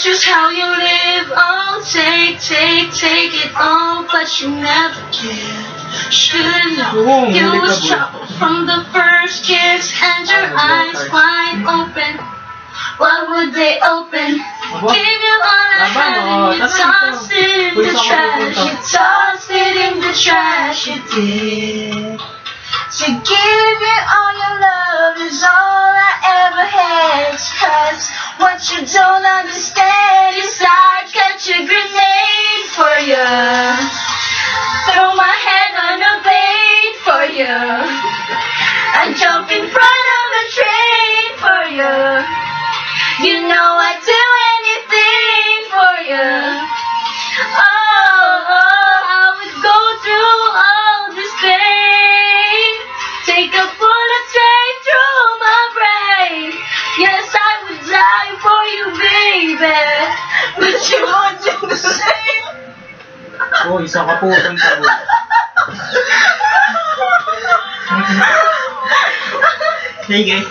just how you live. Oh, take it all, but you never give. Should've known you was trouble from the first kiss, and your eyes wide open. What would they open? Give you all I had and you tossed it in the trash. You tossed it in the trash, you did. To give you all your love is all I ever had. 'Cause what you don't understand is I catch a grenade for you. Throw my head on a blade for you. I jump in front of a train for you. You know I'd do anything for you. Oh, I would go through all this pain. Take a bullet straight through my brain. Yes, I would die for you, baby. But you won't do the same. Oh, isa ka po ang tabo. Hey guys,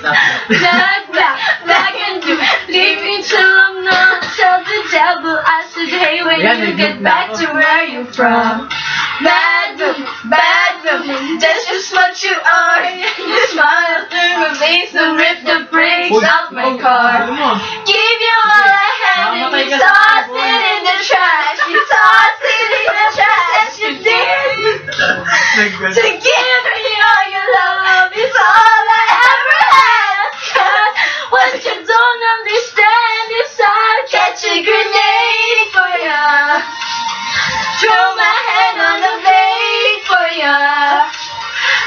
Back and do. Leave me till I'm not. Tell the devil I said, hey, when you get back to where you're from. Bad room, that's just what you are. You smile through my face and rip the brakes off my car. Give you all I have and you tossed it in the trash. You tossed it in the trash, you did. To give me all your love is all I ever had. 'Cause what you don't understand is I'll catch a grenade for ya. Throw my head on a blade for ya.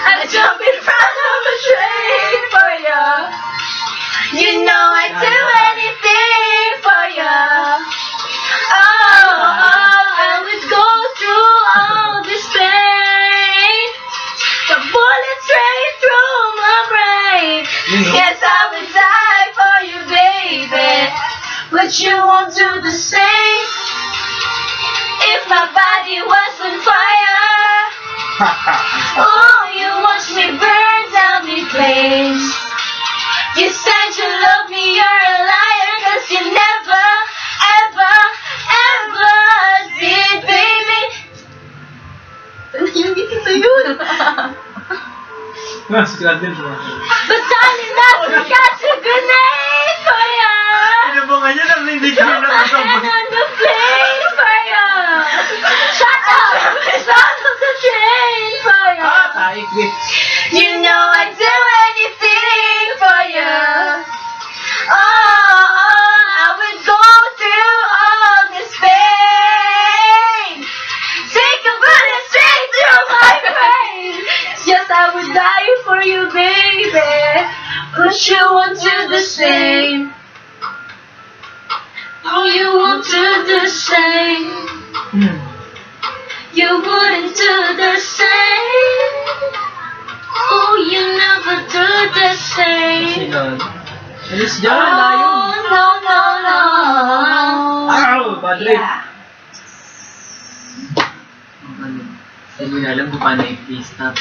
I jump in front of a train for ya. You know I'd do anything for ya. Oh, I would go through all this pain. The bullet straight through my brain. Yes, I would die for you, baby. But you won't do the same. If my body was on fire, oh, you watch me burn down in flames. You said you love me, you're a liar, 'cause you never, ever, ever did, baby. Hindi kita yun. Mas grabe mo. But darling, I forgot to grenade for ya. Ano ba nga yan? Ang hindi ka na Throw my hand on the plane for ya. Shut up! It's out of the train for ya. You know I'd do anything for you. Oh, I would go through all this pain. Take a bullet straight through my brain. Yes, I would die for you, baby. But you won't do the same. No, you won't do the same. You wouldn't do the same. Oh, you never do the same. Alis dyan, layo. Oh, no. Ow! Padre. Yeah. Hindi mo na alam kung paano i-stop.